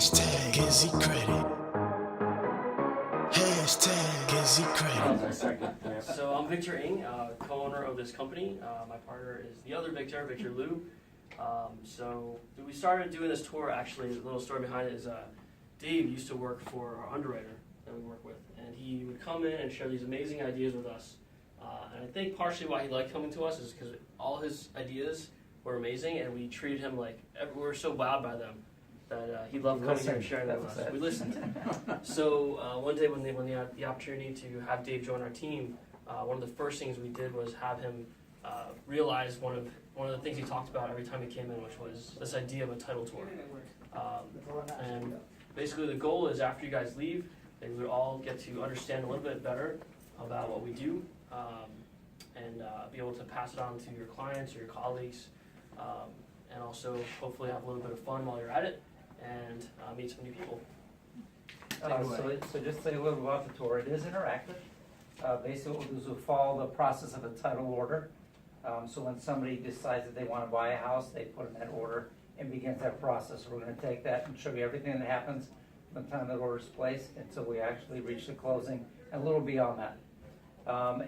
Hashtag GizzyCredit. Hashtag GizzyCredit. So I'm Victor Ng, co-owner of this company. My partner is the other Victor, Victor Liu. So we started doing this tour, actually, a little story behind it is Dave used to work for our underwriter that we work with, and he would come in and share these amazing ideas with us. And I think partially why he liked coming to us is because all his ideas were amazing, and we treated him like, we were so wowed by them that he loved coming here and sharing them with us. We listened. So one day when they had the opportunity to have Dave join our team, one of the first things we did was have him realize one of the things he talked about every time he came in, which was this idea of a title tour. And basically the goal is after you guys leave, that we would all get to understand a little bit better about what we do, and be able to pass it on to your clients or your colleagues, and also hopefully have a little bit of fun while you're at it, and meet some new people. So just to say a little about the tour, it is interactive. Basically what we'll do is we'll follow the process of a title order. So when somebody decides that they want to buy a house, they put in that order and begins that process. We're going to take that and show you everything that happens from the time that order is placed until we actually reach the closing, and a little beyond that.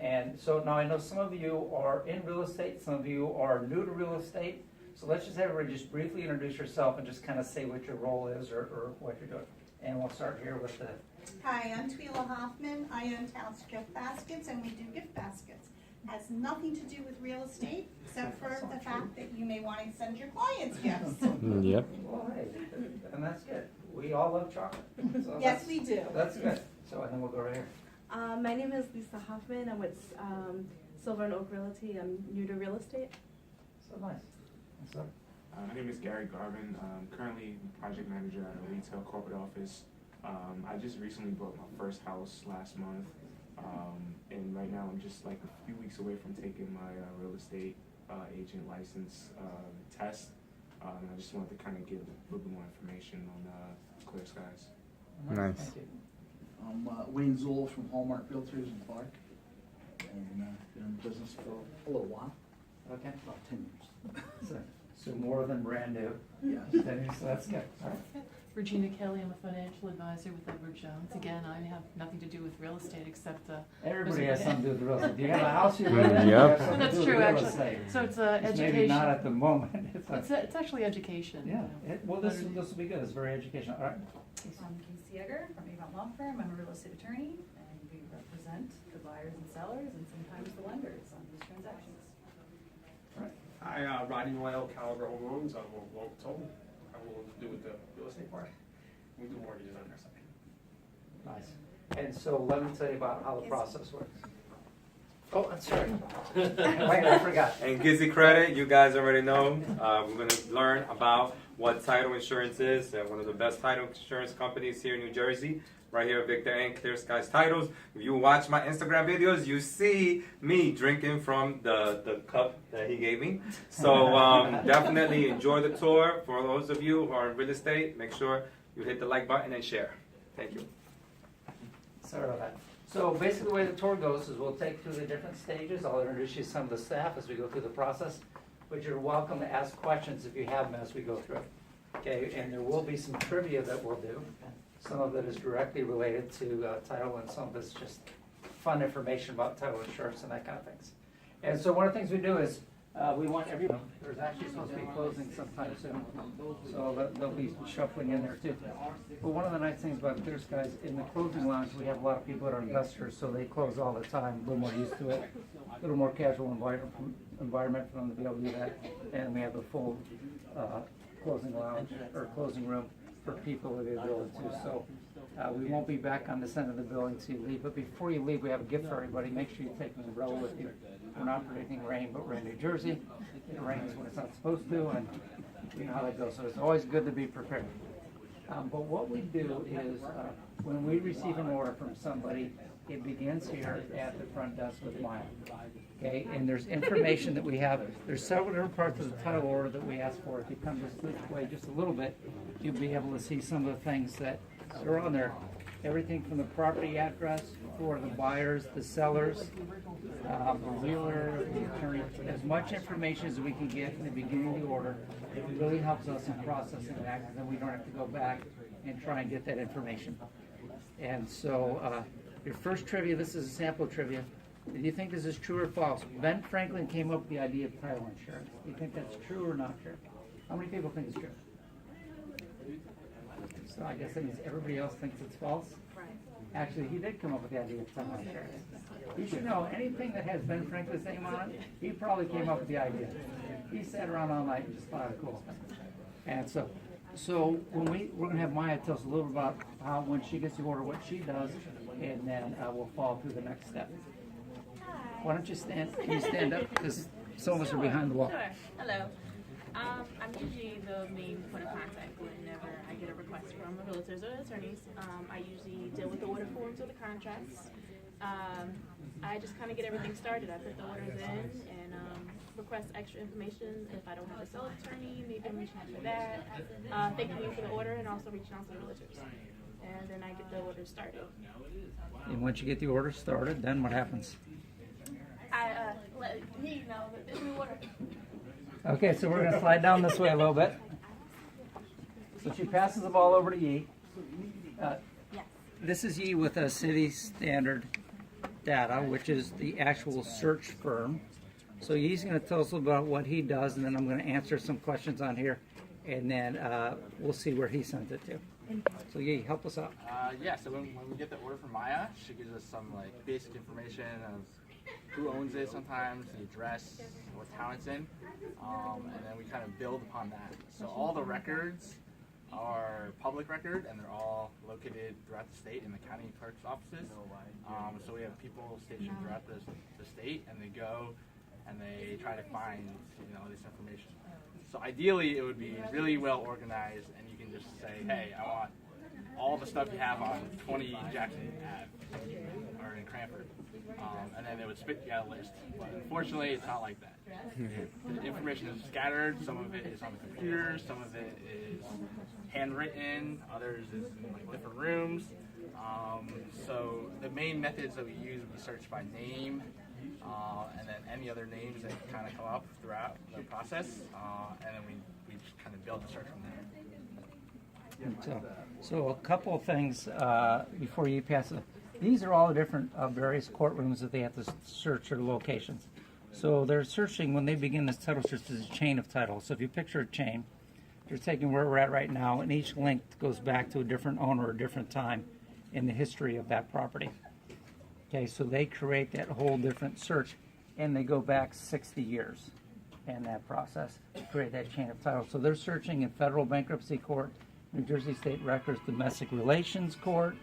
And so now I know some of you are in real estate, some of you are new to real estate. So let's just have everybody just briefly introduce yourself and just kind of say what your role is or what you're doing. And we'll start here with the... Hi, I'm Twila Hoffman. I own Town's Gift Baskets, and we do gift baskets. It has nothing to do with real estate, except for the fact that you may want to send your clients gifts. Yep. Well, hey, and that's good. We all love chocolate. So Yes, we do. That's good. So and then we'll go right here. My name is Lisa Hoffman. I'm with Silver and Oak Realty. I'm new to real estate. So nice. What's up? My name is Gary Garvin. I'm currently project manager at a retail corporate office. I just recently bought my first house last month, and right now I'm just like a few weeks away from taking my real estate agent license test. And I just wanted to kind of give a little bit more information on ClearSkies. Nice. Thank you. I'm Wayne Zoll from Hallmark Realtors in Clark, and been in business for a little while, Okay. about 10 years. So more than brand new. Yes. So that's good. All right. Regina Kelly, I'm a financial advisor with Edward Jones. Again, I have nothing to do with real estate except Everybody has something to do with real estate. Do you have a house you live in? Yep. You have something to That's do with true, real actually. estate. So it's It's education. maybe not at the moment. It's actually education. Yeah. You know. Well, this will be good. It's very educational. All right. I'm Casey Egger from Avon Law Firm. I'm a real estate attorney, and we represent the buyers and sellers and sometimes the lenders on these transactions. Hi, Rodney Royal, Caliber Home Loans. I'm a local consultant. I will do with the real estate part. We do mortgages on our side. Nice. And so let me tell you about how the process works. Oh, I'm sorry. Wait, I forgot. And GizzyCredit, you guys already know. We're going to learn about what title insurance is. One of the best title insurance companies here in New Jersey. Right here, Victor Ng, ClearSkies Titles. If you watch my Instagram videos, you see me drinking from the cup that he gave me. So definitely enjoy the tour. For those of you who are in real estate, make sure you hit the like button and share. Thank you. Sorry about that. So basically the way the tour goes is we'll take through the different stages. I'll introduce you to some of the staff as we go through the process, but you're welcome to ask questions if you have them as we go through. Okay, and there will be some trivia that we'll do. Some of it is directly related to title, and some of it's just fun information about title insurance and that kind of things. And so one of the things we do is we want everyone, there's actually supposed to be closing sometime soon, so they'll be shuffling in there too. But one of the nice things about ClearSkies, in the closing lounge, we have a lot of people that are investors, so they close all the time, a little more used to it, a little more casual environment for them to be able to do that. And we have a full closing lounge, or closing room for people with the ability to. So we won't be back on this end of the building till you leave, but before you leave, we have a gift for everybody. Make sure you take an umbrella with you. We're not predicting rain, but we're in New Jersey. It rains when it's not supposed to, and you know how that goes. So it's always good to be prepared. But what we do is when we receive an order from somebody, it begins here at the front desk with Maya. Okay, and there's information that we have. There's several different parts of the title order that we ask for. If you come this way just a little bit, you'll be able to see some of the things that are on there. Everything from the property address for the buyers, the sellers, the realtor, the attorney, as much information as we can get in the beginning of the order. It really helps us in processing that, because then we don't have to go back and try and get that information. And so, your first trivia, this is a sample trivia. Do you think this is true or false? Ben Franklin came up with the idea of title insurance. Do you think that's true or not true? How many people think it's true? So I guess that means everybody else thinks it's false? Actually, he did come up with the idea of title insurance. You should know, anything that has Ben Franklin's name on it, he probably came up with the idea. He sat around all night and just thought it cool. And so when we're going to have Maya tell us a little bit about how, when she gets the order, what she does, and then we'll follow through the next step. Why don't you stand? Can you stand up? Because some of us are behind the wall. Sure. Hello. I'm usually the main point of contact whenever I get a request from realtors or attorneys. I usually deal with the order forms or the contracts. I just kind of get everything started. I put the orders in and request extra information. If I don't have a sales attorney, maybe I'm reaching out for that. Thanking you for the order and also reaching out to the realtors. And then I get the order started. And once you get the order started, then what happens? I let me know that this new order. Okay, so we're going to slide down this way a little bit. So she passes the ball over to Yi. This is Yi with a city standard data, which is the actual search firm. So Yi's going to tell us a little about what he does, and then I'm going to answer some questions on here, and then we'll see where he sends it to. So Yi, help us out. Yeah, so when we get the order from Maya, she gives us some like basic information of who owns it sometimes, the address, what town it's in, and then we kind of build upon that. So all the records are public record, and they're all located throughout the state in the county clerk's offices. So we have people stationed throughout the state, and they go and they try to find this information. So ideally, it would be really well organized, and you can just say, hey, I want all the stuff you have on 20 Jackson Ave or in Cranford. And then they would spit you out a list. But unfortunately, it's not like that. The information is scattered. Some of it is on the computer. Some of it is handwritten. Others is in like different rooms. So the main methods that we use would be search by name, and then any other names that kind of come up throughout the process. And then we just kind of build the search from there. So a couple of things before you pass it. These are all the different various courtrooms that they have to search their locations. So they're searching, when they begin this title search, there's a chain of title. So if you picture a chain, they're taking where we're at right now, and each link goes back to a different owner or a different time in the history of that property. Okay, so they create that whole different search, and they go back 60 years in that process to create that chain of title. So they're searching in federal bankruptcy court, New Jersey State Records, domestic relations court,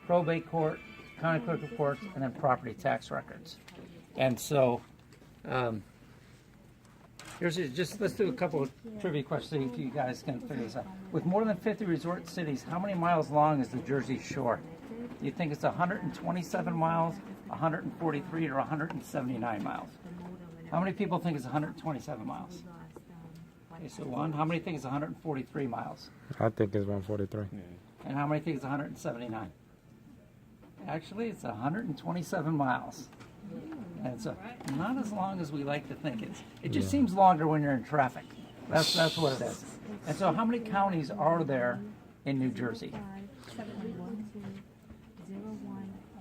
probate court, county clerk of courts, and then property tax records. And so, let's do a couple of trivia questions so you guys can figure this out. With more than 50 resort cities, how many miles long is the Jersey Shore? Do you think it's 127 miles, 143, or 179 miles? How many people think it's 127 miles? Okay, so one. How many think it's 143 miles? I think it's 143. And how many think it's 179? Actually, it's 127 miles. And so, not as long as we like to think it is. It just seems longer when you're in traffic. That's what it is. And so, how many counties are there in New Jersey? I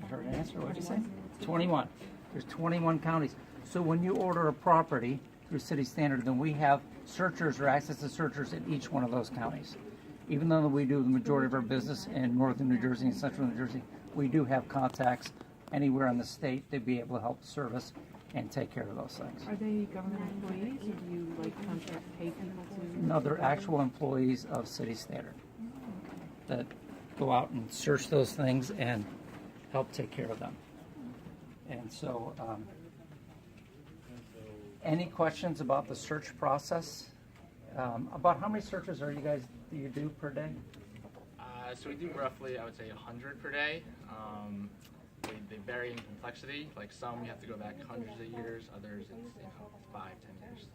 heard an answer. What did you say? 21. There's 21 counties. So when you order a property through city standard, then we have searchers or access to searchers in each one of those counties. Even though we do the majority of our business in northern New Jersey and central New Jersey, we do have contacts anywhere in the state to be able to help service and take care of those things. Are they government employees, or do you contract pay people to? No, they're actual employees of City Standard that go out and search those things and help take care of them. And so, any questions about the search process? About how many searches do you do per day? So we do roughly, I would say, 100 per day. They vary in complexity. Like some, we have to go back hundreds of years. Others, it's 5-10 years.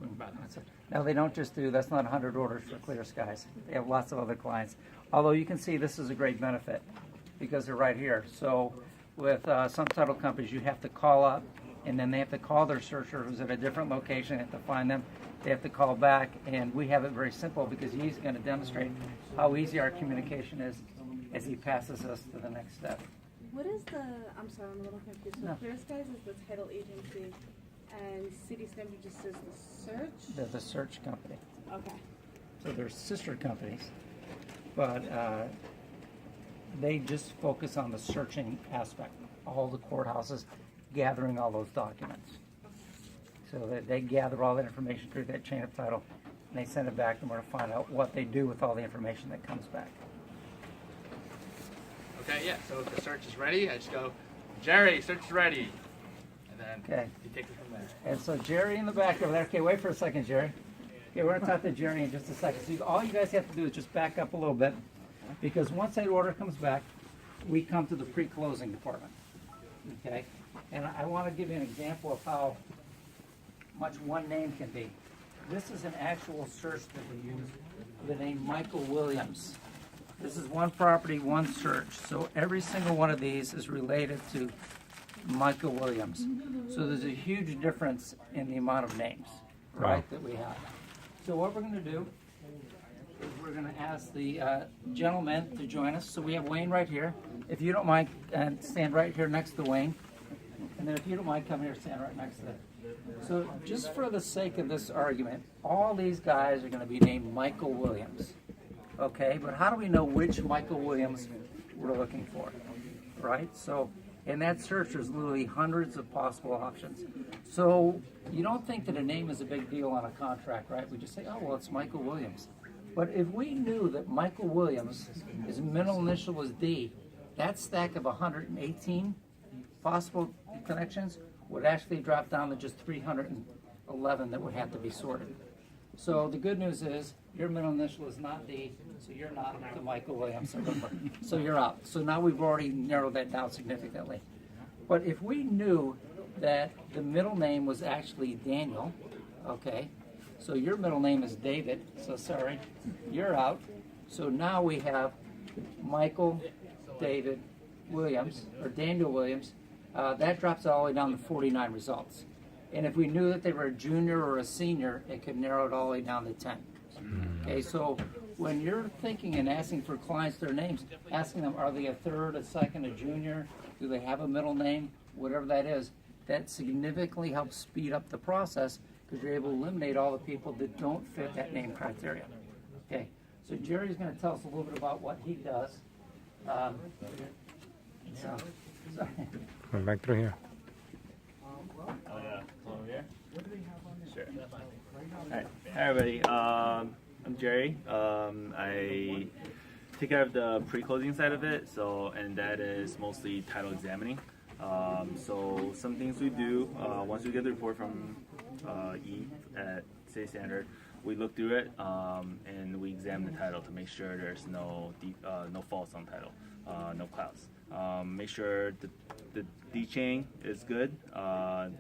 About 100. Now, they don't just do, that's not 100 orders for ClearSkies. They have lots of other clients. Although you can see this is a great benefit because they're right here. So with some title companies, you have to call up, and then they have to call their searcher who's at a different location, they have to find them. they have to call back, and we have it very simple because he's going to demonstrate how easy our communication is as he passes us to the next step. What is the, I'm sorry, I'm a little confused. So No. ClearSkies is the title agency, and City Standard just says the search? They're the search company. Okay. So they're sister companies, but they just focus on the searching aspect, all the courthouses, gathering all those documents. So that they gather all that information through that chain of title, and they send it back to them to find out what they do with all the information that comes back. Okay, yeah, so if the search is ready, I just go, Jerry, search is ready. And then Okay. he takes it from there. And so Jerry in the back over there. Okay, wait for a second, Jerry. Okay, we're gonna talk to Jerry in just a second. So all you guys have to do is just back up a little bit, because once that order comes back, we come to the pre-closing department. Okay, and I want to give you an example of how much one name can be. This is an actual search that we use for the name Michael Williams. This is one property, one search. So every single one of these is related to Michael Williams. So there's a huge difference in the amount of names, right, that we have. So what we're going to do is we're going to ask the gentleman to join us. So we have Wayne right here. If you don't mind, stand right here next to Wayne. And then if you don't mind, come here, stand right next to that. So just for the sake of this argument, all these guys are going to be named Michael Williams. Okay, but how do we know which Michael Williams we're looking for, right? So in that search, there's literally hundreds of possible options. So you don't think that a name is a big deal on a contract, right? We just say, oh, well, it's Michael Williams. But if we knew that Michael Williams, his middle initial was D, that stack of 118 possible connections would actually drop down to just 311 that would have to be sorted. So the good news is your middle initial is not D, so you're not the Michael Williams. So you're out. So now we've already narrowed that down significantly. But if we knew that the middle name was actually Daniel, okay, so your middle name is David, so sorry, you're out. So now we have Michael David Williams, or Daniel Williams. That drops all the way down to 49 results. And if we knew that they were a junior or a senior, it could narrow it all the way down to 10. Okay, so when you're thinking and asking for clients their names, asking them, are they a third, a second, a junior? Do they have a middle name? Whatever that is, that significantly helps speed up the process because you're able to eliminate all the people that don't fit that name criteria. Okay, so Jerry's going to tell us a little bit about what he does. Sorry. Come back through here. Oh yeah, over here. Sure. Alright, hi everybody. I'm Jerry. I take care of the pre-closing side of it. So, and that is mostly title examining. So some things we do once we get the report from E at City Standard, we look through it and we examine the title to make sure there's no faults on title, no clouds. Make sure the D chain is good.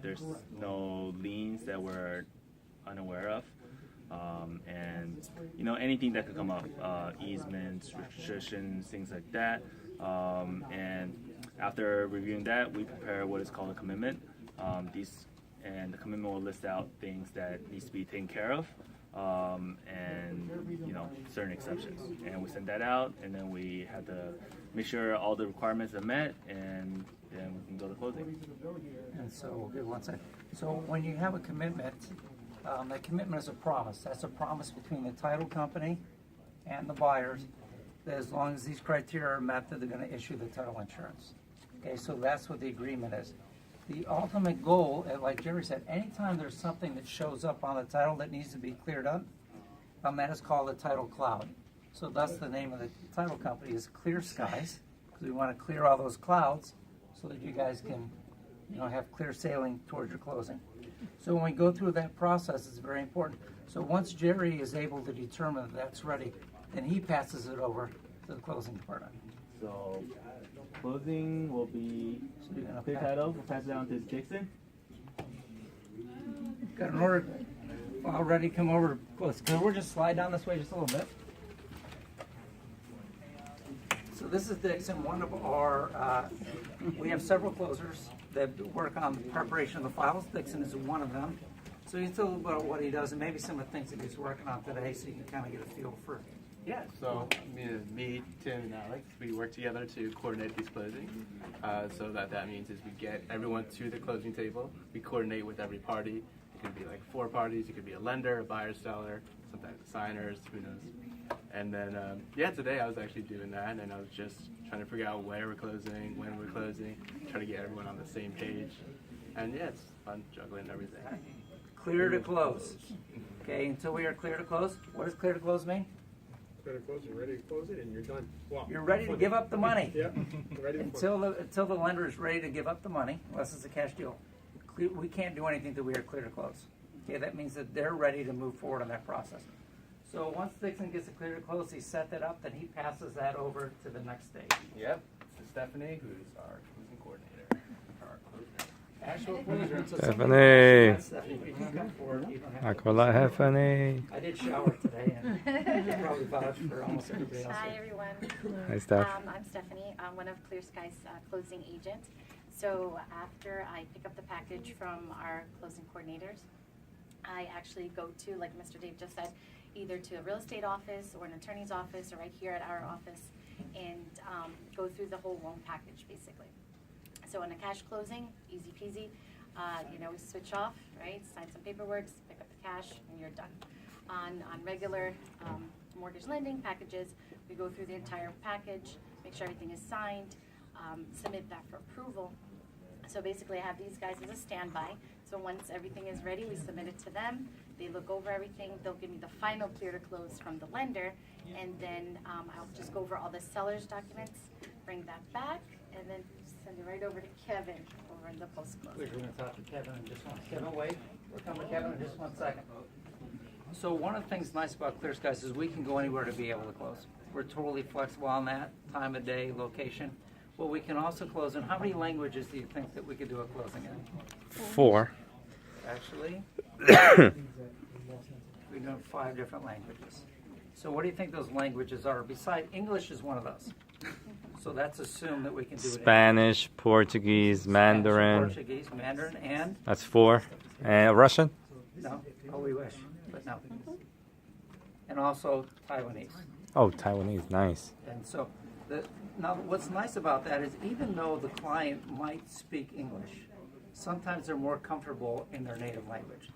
There's no liens that we're unaware of, and you know, anything that could come up, easements, restrictions, things like that. And after reviewing that, we prepare what is called a commitment. And the commitment will list out things that needs to be taken care of, and you know, certain exceptions. And we send that out, and then we have to make sure all the requirements are met, and then we can go to closing. And so, okay, one second. So when you have a commitment, that commitment is a promise. That's a promise between the title company and the buyers that as long as these criteria are met, that they're going to issue the title insurance. Okay, so that's what the agreement is. The ultimate goal, like Jerry said, anytime there's something that shows up on the title that needs to be cleared up, that is called a title cloud. So thus the name of the title company is ClearSkies, because we want to clear all those clouds so that you guys can, you know, have clear sailing towards your closing. So when we go through that process, it's very important. So once Jerry is able to determine that that's ready, then he passes it over to the closing department. So closing will be clear title. We'll pass it down to Dixon. Got an order already come over close. Can we just slide down this way just a little bit? So this is Dixon, one of our, we have several closers that work on the preparation of the files. Dixon is one of them. So you tell about what he does and maybe some of the things that he's working on today so you can kind of get a feel for. Yeah, so me, Tim, and Alex, we work together to coordinate these closings. So that means is we get everyone to the closing table. We coordinate with every party. It could be like 4 parties. It could be a lender, a buyer, seller, sometimes signers, who knows. And then, today I was actually doing that, and I was just trying to figure out where we're closing, when we're closing, trying to get everyone on the same page. And yeah, it's fun juggling everything. Clear to close. Okay, until we are clear to close. What does clear to close mean? Clear to close, you're ready to close it, and you're done. Wow. You're ready to give up the money. Yeah, ready to until the lender is ready to give up the money, unless it's a cash deal. We can't do anything until we are clear to close. Okay, that means that they're ready to move forward on that process. So once Dixon gets it clear to close, he set that up, then he passes that over to the next stage. Yep, to Stephanie, who's our closing coordinator. Our closer. Actual closer. So Stephanie. Stephanie, if you come forward, you don't have to. Hola, Stephanie. I did shower today, and you probably vouch for almost everybody else. Hi, everyone. Hi, Steph. I'm Stephanie. I'm one of ClearSkies' closing agents. So after I pick up the package from our closing coordinators, I actually go to, like Mr. Dave just said, either to a real estate office or an attorney's office or right here at our office and go through the whole loan package, basically. So in a cash closing, easy peasy, we switch off, right? Sign some paperwork, pick up the cash, and you're done. On regular mortgage lending packages, we go through the entire package, make sure everything is signed, submit that for approval. So basically I have these guys as a standby. So once everything is ready, we submit it to them. They look over everything. They'll give me the final clear to close from the lender. And then I'll just go over all the seller's documents, bring that back, and then send it right over to Kevin over in the post-close. We're going to talk to Kevin in just one. Kevin, wait. We're coming to Kevin in just 1 second. So one of the things nice about ClearSkies is we can go anywhere to be able to close. We're totally flexible on that, time of day, location. Well, we can also close in. How many languages do you think that we could do a closing in? 4. Actually, we do 5 different languages. So what do you think those languages are? Besides, English is one of those. So that's assumed that we can do it. Spanish, Portuguese, Mandarin. Portuguese, Mandarin, and? That's 4. And Russian? No. Oh, we wish, but no. And also Taiwanese. Oh, Taiwanese, nice. And so, now what's nice about that is even though the client might speak English, sometimes they're more comfortable in their native language.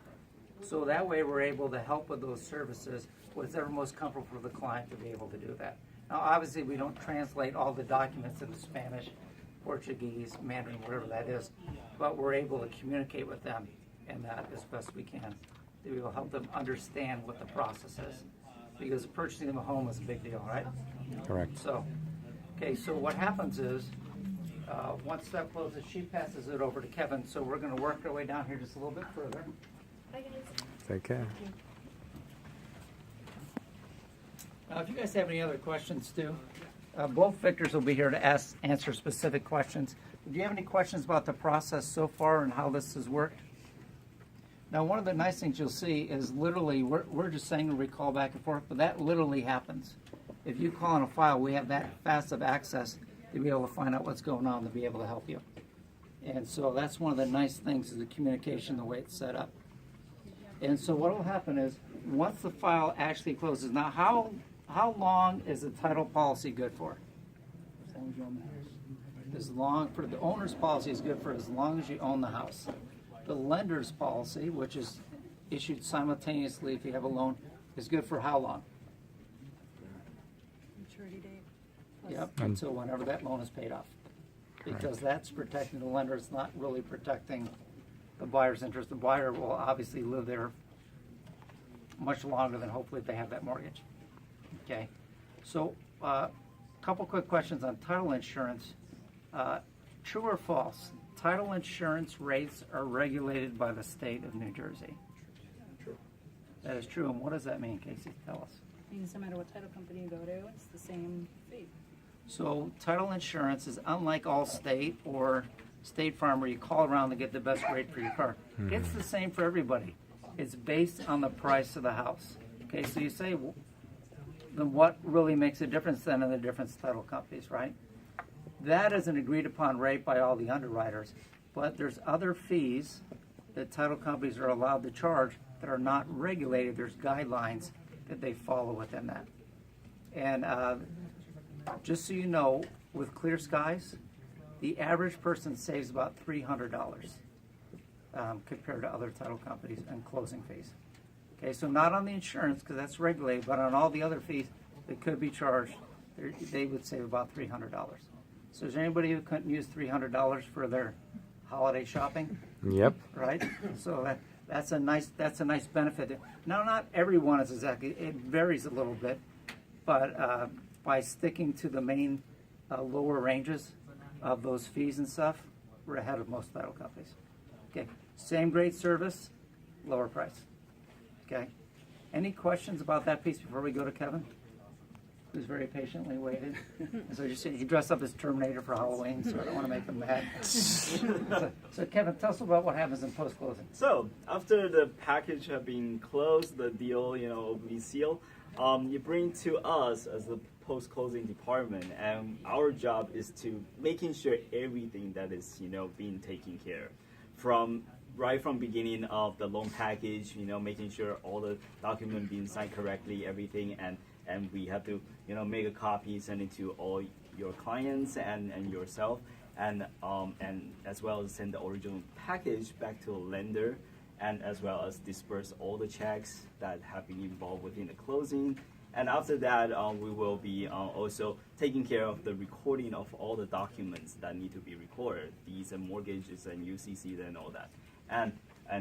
So that way we're able to help with those services, whatever most comfortable for the client to be able to do that. Now obviously we don't translate all the documents into Spanish, Portuguese, Mandarin, whatever that is, but we're able to communicate with them in that as best we can. We will help them understand what the process is. Because purchasing of a home is a big deal, right? Correct. So, okay, so what happens is, once that closes, she passes it over to Kevin. So we're going to work our way down here just a little bit further. Bye, guys. Take care. Now, if you guys have any other questions too, both Victors will be here to answer specific questions. Do you have any questions about the process so far and how this has worked? Now, one of the nice things you'll see is literally, we're just saying we call back and forth, but that literally happens. If you call on a file, we have that fast of access to be able to find out what's going on to be able to help you. And so that's one of the nice things is the communication, the way it's set up. And so what will happen is, once the file actually closes, now how long is the title policy good for? As long, for the owner's policy is good for as long as you own the house. The lender's policy, which is issued simultaneously if you have a loan, is good for how long? Maturity date. Yep, until whenever that loan is paid off. Because that's protecting the lender, it's not really protecting the buyer's interest. The buyer will obviously live there much longer than hopefully if they have that mortgage. Okay, so a couple quick questions on title insurance. True or false? Title insurance rates are regulated by the state of New Jersey. True. That is true, and what does that mean, Casey? Tell us. Means no matter what title company you go to, it's the same fee. So title insurance is unlike Allstate or State Farm where you call around to get the best rate for your car. Mm-hmm. It's the same for everybody. It's based on the price of the house. Okay, so you say, well, then what really makes a difference then in the different title companies, right? That is an agreed upon rate by all the underwriters, but there's other fees that title companies are allowed to charge that are not regulated. There's guidelines that they follow within that. And just so you know, with ClearSkies, the average person saves about $300 compared to other title companies and closing fees. Okay, so not on the insurance because that's regulated, but on all the other fees that could be charged, they would save about $300. So is there anybody who couldn't use $300 for their holiday shopping? Yep. Right. So that's a nice benefit. Now, not everyone is exactly. It varies a little bit, but by sticking to the main lower ranges of those fees and stuff, we're ahead of most title companies. Okay. Same great service, lower price. Okay. Any questions about that piece before we go to Kevin, who's very patiently waited? So he dressed up as Terminator for Halloween, so I don't want to make him mad. So Kevin, tell us about what happens in post-closing. So after the package have been closed, the deal, will be sealed. You bring to us as the post-closing department, and our job is to making sure everything that is, being taken care of. Right from beginning of the loan package, making sure all the documents being signed correctly, everything, and we have to, make a copy, send it to all your clients and yourself, and as well as send the original package back to a lender, and as well as disperse all the checks that have been involved within the closing. And after that, we will be also taking care of the recording of all the documents that need to be recorded, these and mortgages and UCC and all that. And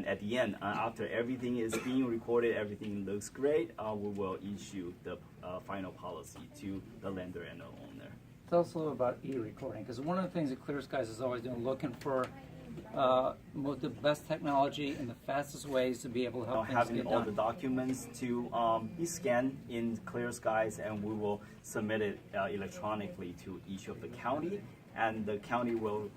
at the end, after everything is being recorded, everything looks great, we will issue the final policy to the lender and the owner. Tell us a little about e-recording, because one of the things that ClearSkies is always doing, looking for the best technology and the fastest ways to be able to help things having get all done. the documents to be scanned in ClearSkies, and we will submit it electronically to each of the county, and the county will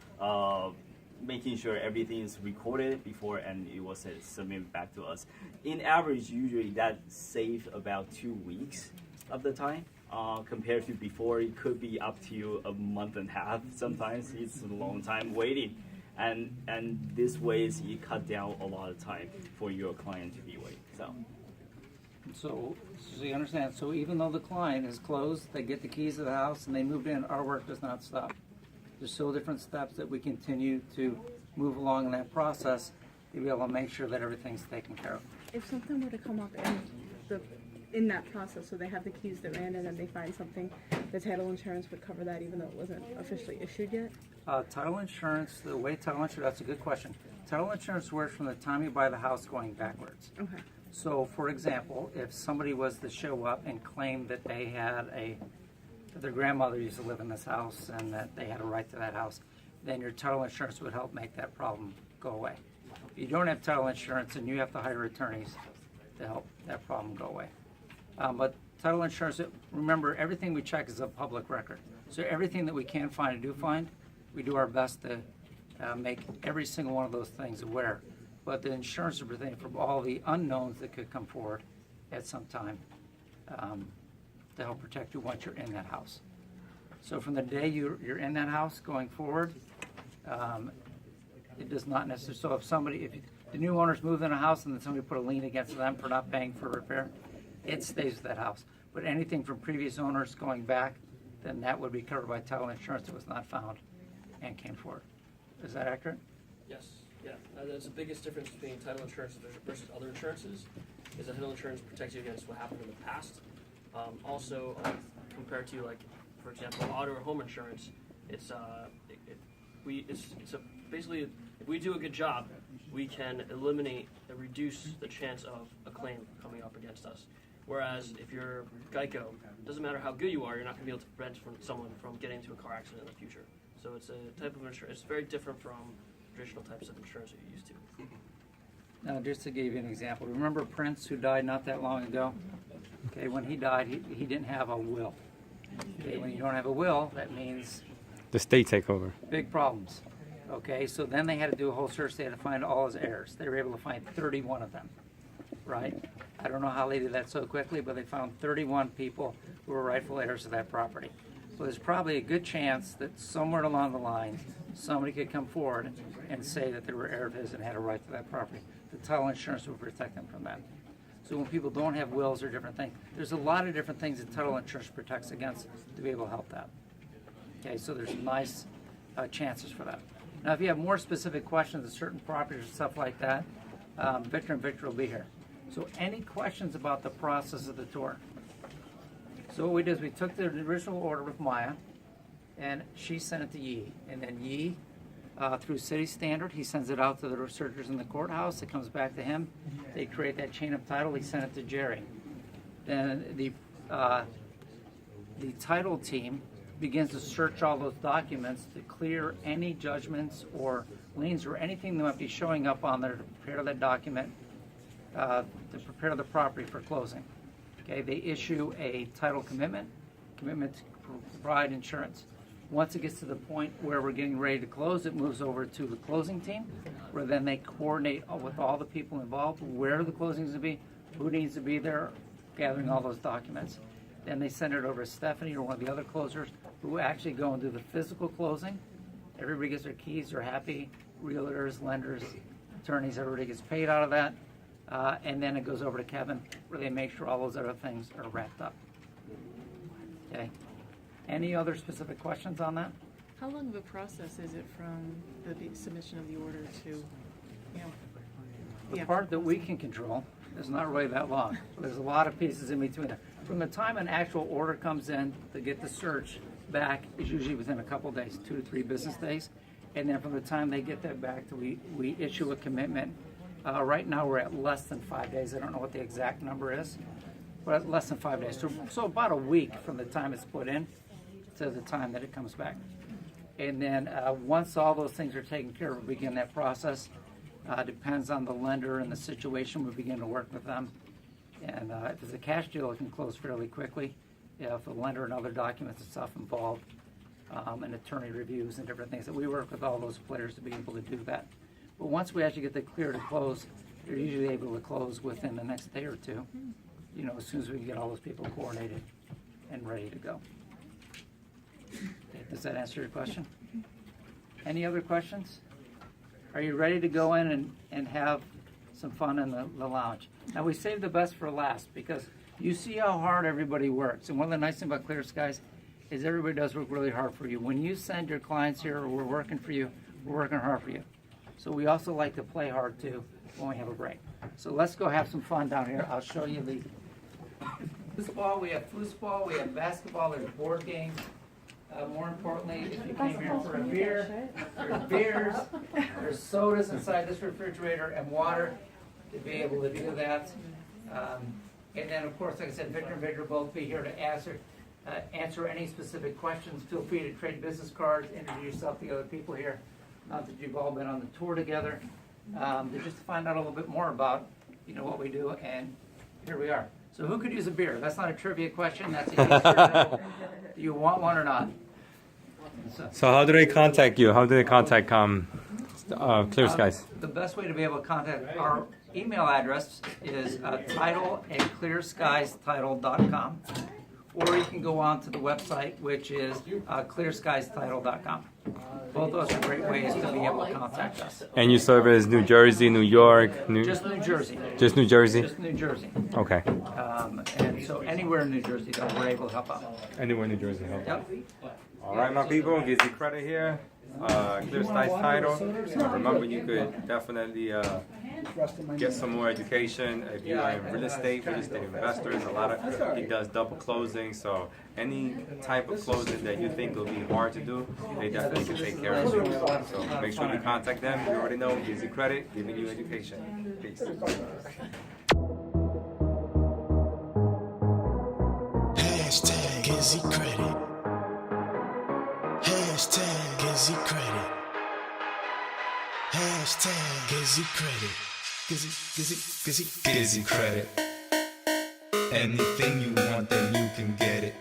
making sure everything is recorded before and it was submitted back to us. In average, usually that saves about 2 weeks of the time. Compared to before, it could be up to a month and a half. Sometimes it's a long time waiting. And this ways it cut down a lot of time for your client to be waiting. So you understand, so even though the client is closed, they get the keys to the house and they moved in, our work does not stop. There's still different steps that we continue to move along in that process to be able to make sure that everything's taken care of. If something were to come up in that process, so they have the keys that ran in and they find something, the title insurance would cover that even though it wasn't officially issued yet? Title insurance, the way title insurance, that's a good question. Title insurance works from the time you buy the house going backwards. Okay. So, for example, if somebody was to show up and claim that they had their grandmother used to live in this house and that they had a right to that house, then your title insurance would help make that problem go away. If you don't have title insurance, then you have to hire attorneys to help that problem go away. But title insurance, remember, everything we check is a public record. So everything that we can find and do find, we do our best to make every single one of those things aware. But the insurance is everything from all the unknowns that could come forward at some time to help protect you once you're in that house. So from the day you're in that house going forward, it does not necessarily, so if the new owners move in a house and then somebody put a lien against them for not paying for repair, it stays with that house. But anything from previous owners going back, then that would be covered by title insurance that was not found and came forward. Is that accurate? Yes, yeah. That's the biggest difference between title insurance versus other insurances, is that title insurance protects you against what happened in the past. Also, compared to, like, for example, auto or home insurance, basically, if we do a good job, we can eliminate and reduce the chance of a claim coming up against us. Whereas if you're Geico, it doesn't matter how good you are, you're not going to be able to prevent someone from getting into a car accident in the future. So it's a type of insurance. It's very different from traditional types of insurance that you're used to. Now, just to give you an example, remember Prince, who died not that long ago? Okay, when he died, he didn't have a will. Okay, when you don't have a will, that means The state take over. big problems. Okay, so then they had to do a whole search. They had to find all his heirs. They were able to find 31 of them, right? I don't know how they did that so quickly, but they found 31 people who were rightful heirs to that property. So there's probably a good chance that somewhere along the line, somebody could come forward and say that they were heir of his and had a right to that property. The title insurance will protect them from that. So when people don't have wills or different things, there's a lot of different things that title insurance protects against to be able to help that. Okay, so there's nice chances for that. Now, if you have more specific questions of certain properties or stuff like that, Victor and Victor will be here. So any questions about the process of the tour? So what we did is we took the original order with Maya, and she sent it to Yi. And then Yi, through city standard, he sends it out to the researchers in the courthouse. It comes back to him. They create that chain of title. He sent it to Jerry. Then the title team begins to search all those documents to clear any judgments or liens or anything that might be showing up on there to prepare that document, to prepare the property for closing. Okay, they issue a title commitment to provide insurance. Once it gets to the point where we're getting ready to close, it moves over to the closing team, where then they coordinate with all the people involved, where the closing is to be, who needs to be there, gathering all those documents. Then they send it over to Stephanie or one of the other closers who actually go and do the physical closing. Everybody gets their keys, they're happy, realtors, lenders, attorneys, everybody gets paid out of that. And then it goes over to Kevin where they make sure all those other things are wrapped up. Okay. Any other specific questions on that? How long of a process is it from the submission of the order to, you know? The part that we can control is not really that long. There's a lot of pieces in between there. From the time an actual order comes in to get the search back is usually within a couple days, 2 to 3 business days. And then from the time they get that back to we issue a commitment. Right now we're at less than 5 days. I don't know what the exact number is, but less than 5 days. So about a week from the time it's put in to the time that it comes back. And then once all those things are taken care of, we begin that process. Depends on the lender and the situation. We begin to work with them. And if it's a cash deal, it can close fairly quickly. If the lender and other documents and stuff involved, and attorney reviews and different things, that we work with all those players to be able to do that. But once we actually get the clear to close, they're usually able to close within the next day or two. You know, as soon as we can get all those people coordinated and ready to go. Does that answer your question? Any other questions? Are you ready to go in and have some fun in the lounge? Now, we saved the best for last because you see how hard everybody works. And one of the nice things about ClearSkies is everybody does work really hard for you. When you send your clients here or we're working for you, we're working hard for you. So we also like to play hard too when we have a break. So let's go have some fun down here. I'll show you the foosball. We have foosball. We have basketball. There's board games. More importantly, if you came here for a beer, there's beers, there's sodas inside this refrigerator and water to be able to do that. And then, of course, like I said, Victor and Victor will both be here to answer any specific questions. Feel free to trade business cards, introduce yourself to the other people here. Not that you've all been on the tour together, just to find out a little bit more about, you know, what we do, and here we are. So who could use a beer? That's not a trivia question. That's a yes. Do you want one or not? So how do they contact you? How do they contact ClearSkies? The best way to be able to contact our email address is title@clearskiestitle.com, or you can go on to the website, which is clearskiestitle.com. Both those are great ways to be able to contact us. And you service New Jersey, New York, Just New Jersey. Just New Jersey? Just New Jersey. Okay. And so anywhere in New Jersey that we're able to help out. Anywhere in New Jersey, help. Yep. All right, my people, GizzyCredit here. ClearSkies Title. Remember, you could definitely get some more education if you are in real estate investors. He does double closing, so any type of closing that you think will be hard to do, they definitely can take care of you. So make sure you contact them. You already know GizzyCredit, giving you education. Peace. Hashtag GizzyCredit. Hashtag GizzyCredit. Hashtag GizzyCredit. GizzyCredit. Anything you want, then you can get it.